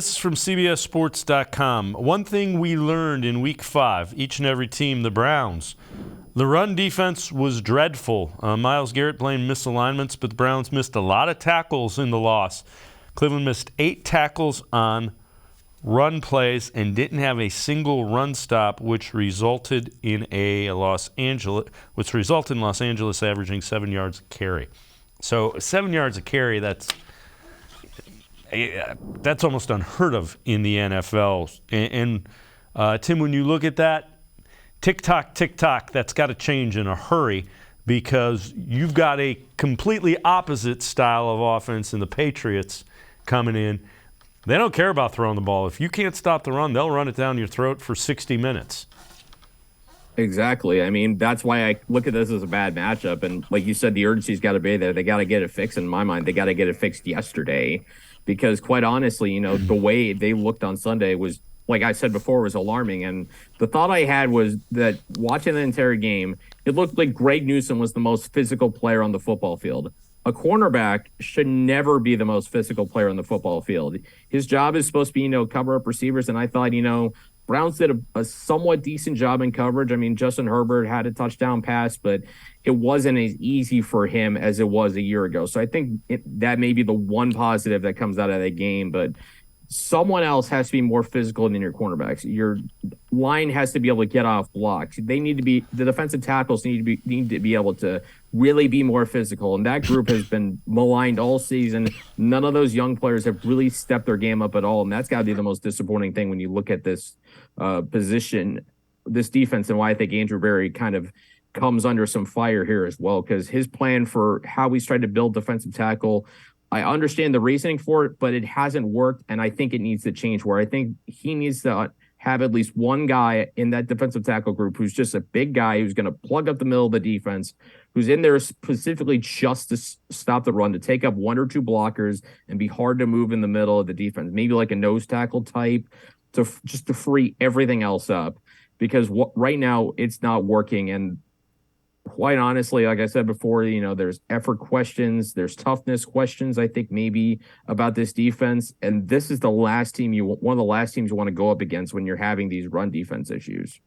This is from CBSSports.com. One thing we learned in Week 5, each and every team, the Browns, the run defense was dreadful. Myles Garrett blamed misalignments, but the Browns missed a lot of tackles in the loss. Cleveland missed 8 tackles on run plays and didn't have a single run stop, which resulted in Los Angeles averaging 7 yards a carry. So 7 yards a carry, that's almost unheard of in the NFL. And Tim, when you look at that, tick-tock, that's got to change in a hurry because you've got a completely opposite style of offense in the Patriots coming in. They don't care about throwing the ball. If you can't stop the run, they'll run it down your throat for 60 minutes. Exactly. I mean, that's why I look at this as a bad matchup. And like you said, the urgency's got to be there. They got to get it fixed. In my mind, they got to get it fixed yesterday because quite honestly, the way they looked on Sunday was, like I said before, was alarming. And the thought I had was that watching the entire game, it looked like Greg Newsome was the most physical player on the football field. A cornerback should never be the most physical player on the football field. His job is supposed to be, cover up receivers. And I thought, Browns did a somewhat decent job in coverage. I mean, Justin Herbert had a touchdown pass, but it wasn't as easy for him as it was a year ago. So I think that may be the one positive that comes out of that game. But someone else has to be more physical than your cornerbacks. Your line has to be able to get off blocks. The defensive tackles need to be able to really be more physical. And that group has been maligned all season. None of those young players have really stepped their game up at all. And that's got to be the most disappointing thing when you look at this position, this defense, and why I think Andrew Berry kind of comes under some fire here as well, because his plan for how he's tried to build defensive tackle, I understand the reasoning for it, but it hasn't worked, and I think it needs to change, where I think he needs to have at least one guy in that defensive tackle group who's just a big guy who's going to plug up the middle of the defense, who's in there specifically just to stop the run, to take up 1 or 2 blockers and be hard to move in the middle of the defense, maybe like a nose tackle type, to free everything else up, because right now it's not working. And quite honestly, like I said before, there's effort questions, there's toughness questions, I think maybe about this defense. And this is one of the last teams you want to go up against when you're having these run defense issues.